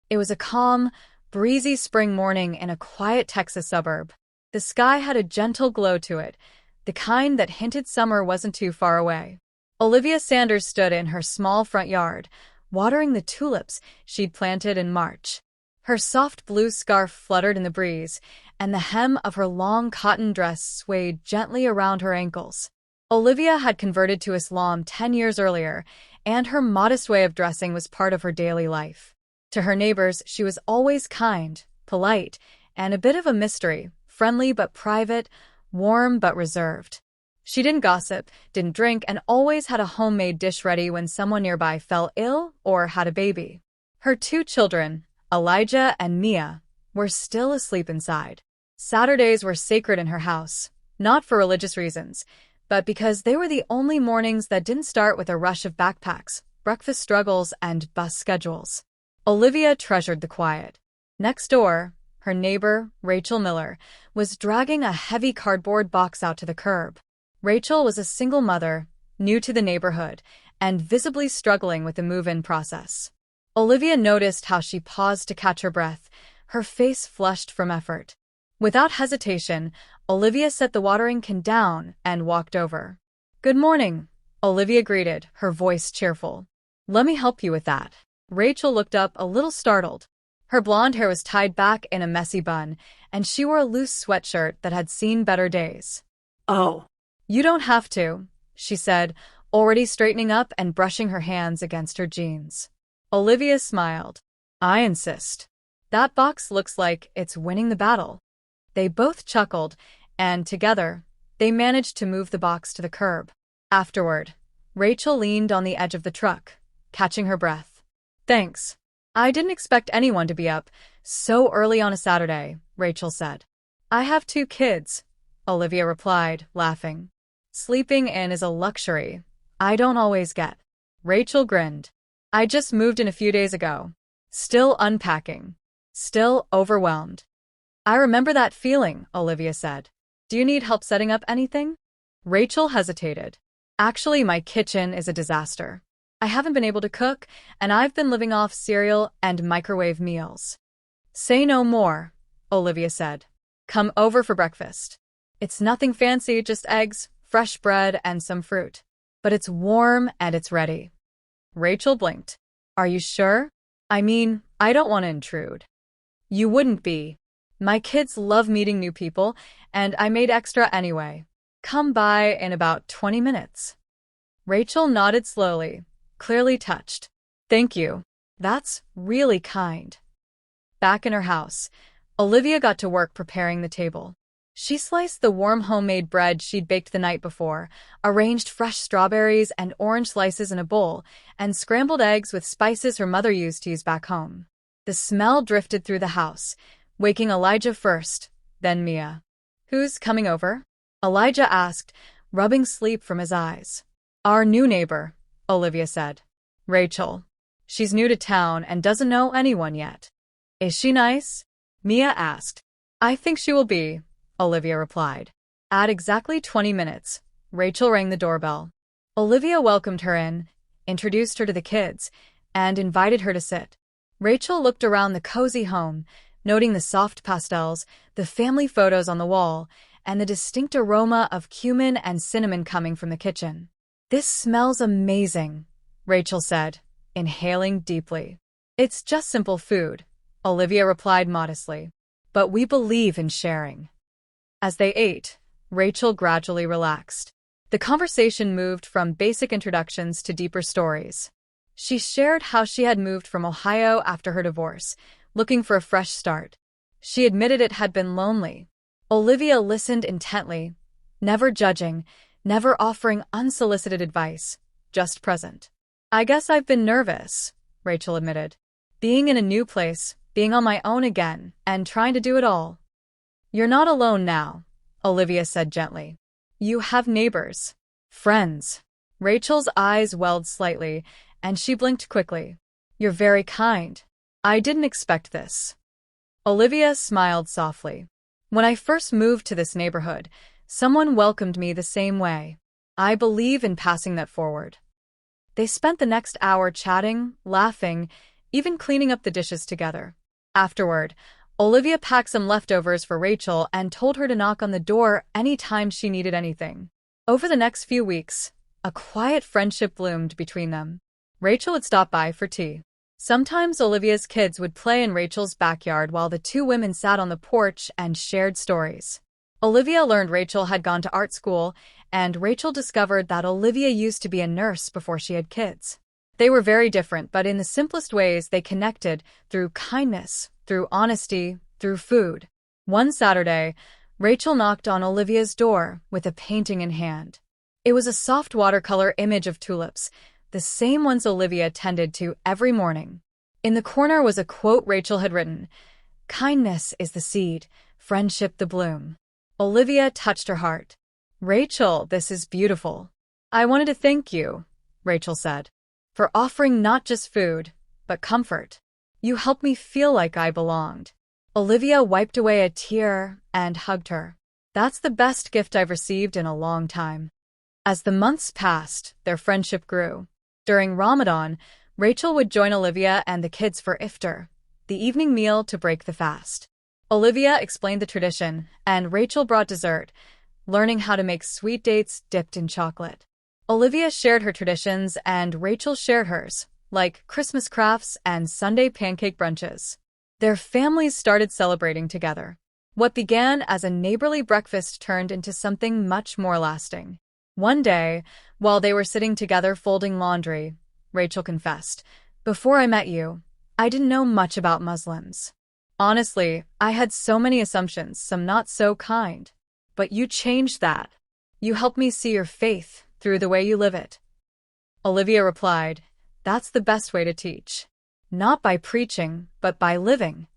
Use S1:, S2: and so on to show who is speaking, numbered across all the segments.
S1: It was a calm, breezy spring morning in a quiet Texas suburb. The sky had a gentle glow to it, the kind that hinted summer wasn't too far away. Olivia Sanders stood in her small front yard, watering the tulips she'd planted in March. Her soft blue scarf fluttered in the breeze, and the hem of her long cotton dress swayed gently around her ankles. Olivia had converted to Islam 10 years earlier, and her modest way of dressing was part of her daily life. To her neighbors, she was always kind, polite, and a bit of a mystery, friendly but private, warm but reserved. She didn't gossip, didn't drink, and always had a homemade dish ready when someone nearby fell ill or had a baby. Her 2 children, Elijah and Mia, were still asleep inside. Saturdays were sacred in her house, not for religious reasons, but because they were the only mornings that didn't start with a rush of backpacks, breakfast struggles, and bus schedules. Olivia treasured the quiet. Next door, her neighbor, Rachel Miller, was dragging a heavy cardboard box out to the curb. Rachel was a single mother, new to the neighborhood, and visibly struggling with the move-in process. Olivia noticed how she paused to catch her breath, her face flushed from effort. Without hesitation, Olivia set the watering can down and walked over. "Good morning," Olivia greeted, her voice cheerful. "Let me help you with that." Rachel looked up a little startled. Her blonde hair was tied back in a messy bun, and she wore a loose sweatshirt that had seen better days.
S2: "Oh,
S1: "You don't have to," she said, already straightening up and brushing her hands against her jeans. Olivia smiled. "I insist. That box looks like it's winning the battle." They both chuckled, and together, they managed to move the box to the curb. Afterward, Rachel leaned on the edge of the truck, catching her breath. "Thanks. I didn't expect anyone to be up so early on a Saturday," Rachel said. "I have 2 kids," Olivia replied, laughing. "Sleeping in is a luxury I don't always get." Rachel grinned. "I just moved in a few days ago. Still unpacking. Still overwhelmed." "I remember that feeling," Olivia said. "Do you need help setting up anything?" Rachel hesitated. "Actually, my kitchen is a disaster. I haven't been able to cook, and I've been living off cereal and microwave meals." "Say no more," Olivia said. "Come over for breakfast. It's nothing fancy, just eggs, fresh bread, and some fruit. But it's warm and it's ready." Rachel blinked. "Are you sure? I mean, I don't want to intrude." "You wouldn't be. My kids love meeting new people, and I made extra anyway. Come by in about 20 minutes. Rachel nodded slowly, clearly touched. "Thank you. That's really kind." Back in her house, Olivia got to work preparing the table. She sliced the warm homemade bread she'd baked the night before, arranged fresh strawberries and orange slices in a bowl, and scrambled eggs with spices her mother used to use back home. The smell drifted through the house, waking Elijah first, then Mia. "Who's coming over?" Elijah asked, rubbing sleep from his eyes. "Our new neighbor," Olivia said. "Rachel. She's new to town and doesn't know anyone yet." "Is she nice?" Mia asked. "I think she will be," Olivia replied. At exactly 20 minutes, Rachel rang the doorbell. Olivia welcomed her in, introduced her to the kids, and invited her to sit. Rachel looked around the cozy home, noting the soft pastels, the family photos on the wall, and the distinct aroma of cumin and cinnamon coming from the kitchen. "This smells amazing," Rachel said, inhaling deeply. "It's just simple food," Olivia replied modestly. "But we believe in sharing." As they ate, Rachel gradually relaxed. The conversation moved from basic introductions to deeper stories. She shared how she had moved from Ohio after her divorce, looking for a fresh start. She admitted it had been lonely. Olivia listened intently, never judging, never offering unsolicited advice, just present. "I guess I've been nervous," Rachel admitted. "Being in a new place, being on my own again, and trying to do it all." "You're not alone now," Olivia said gently. "You have neighbors, friends." Rachel's eyes welled slightly, and she blinked quickly. "You're very kind. I didn't expect this." Olivia smiled softly. "When I first moved to this neighborhood, someone welcomed me the same way. I believe in passing that forward." They spent the next hour chatting, laughing, even cleaning up the dishes together. Afterward, Olivia packed some leftovers for Rachel and told her to knock on the door anytime she needed anything. Over the next few weeks, a quiet friendship bloomed between them. Rachel would stop by for tea. Sometimes Olivia's kids would play in Rachel's backyard while the two women sat on the porch and shared stories. Olivia learned Rachel had gone to art school, and Rachel discovered that Olivia used to be a nurse before she had kids. They were very different, but in the simplest ways they connected through kindness, through honesty, through food. One Saturday, Rachel knocked on Olivia's door with a painting in hand. It was a soft watercolor image of tulips, the same ones Olivia tended to every morning. In the corner was a quote Rachel had written, "Kindness is the seed, friendship the bloom." Olivia touched her heart. "Rachel, this is beautiful. I wanted to thank you," Rachel said, "for offering not just food, but comfort. You helped me feel like I belonged." Olivia wiped away a tear and hugged her. "That's the best gift I've received in a long time." As the months passed, their friendship grew. During Ramadan, Rachel would join Olivia and the kids for iftar, the evening meal to break the fast. Olivia explained the tradition, and Rachel brought dessert, learning how to make sweet dates dipped in chocolate. Olivia shared her traditions and Rachel shared hers, like Christmas crafts and Sunday pancake brunches. Their families started celebrating together. What began as a neighborly breakfast turned into something much more lasting. One day, while they were sitting together folding laundry, Rachel confessed, "Before I met you, I didn't know much about Muslims. Honestly, I had so many assumptions, some not so kind. But you changed that. You helped me see your faith through the way you live it." Olivia replied, "That's the best way to teach. Not by preaching, but by living."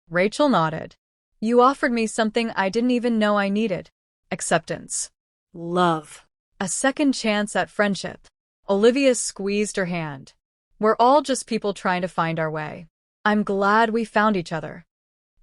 S1: Rachel nodded. "You offered me something I didn't even know I needed. Acceptance. Love. A second chance at friendship." Olivia squeezed her hand. "We're all just people trying to find our way. I'm glad we found each other."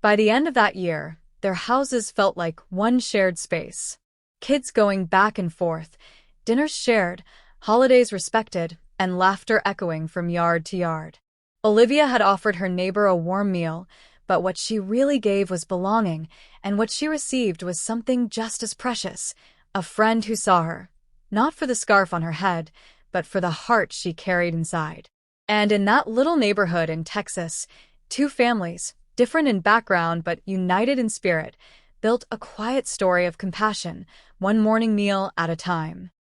S1: By the end of that year, their houses felt like one shared space. Kids going back and forth, dinners shared, holidays respected, and laughter echoing from yard to yard. Olivia had offered her neighbor a warm meal, but what she really gave was belonging, and what she received was something just as precious, a friend who saw her, not for the scarf on her head, but for the heart she carried inside. And in that little neighborhood in Texas, two families, different in background but united in spirit, built a quiet story of compassion, one morning meal at a time.